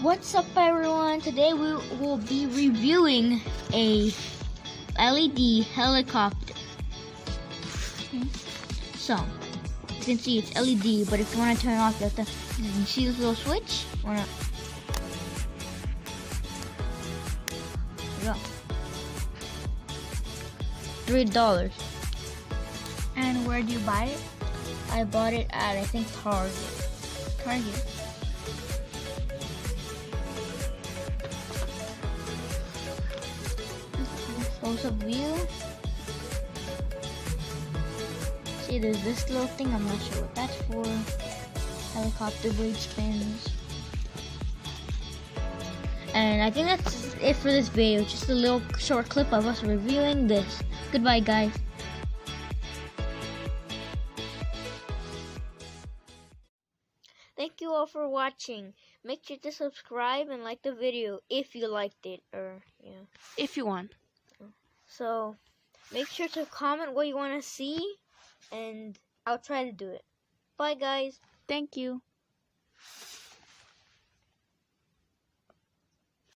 What's up, everyone? Today we will be reviewing a LED helicopter. So you can see it's LED, but if you want to turn it off, you have to see this little switch. There you go. $3. And where do you buy it? I bought it at, I think, Target. Close-up view. See, there's this little thing. I'm not sure what that's for. Helicopter blade spins. And I think that's it for this video. Just a little short clip of us reviewing this. Goodbye, guys. Thank you all for watching. Make sure to subscribe and like the video if you liked it, or If you want. So make sure to comment what you want to see, and I'll try to do it. Bye, guys. Thank you.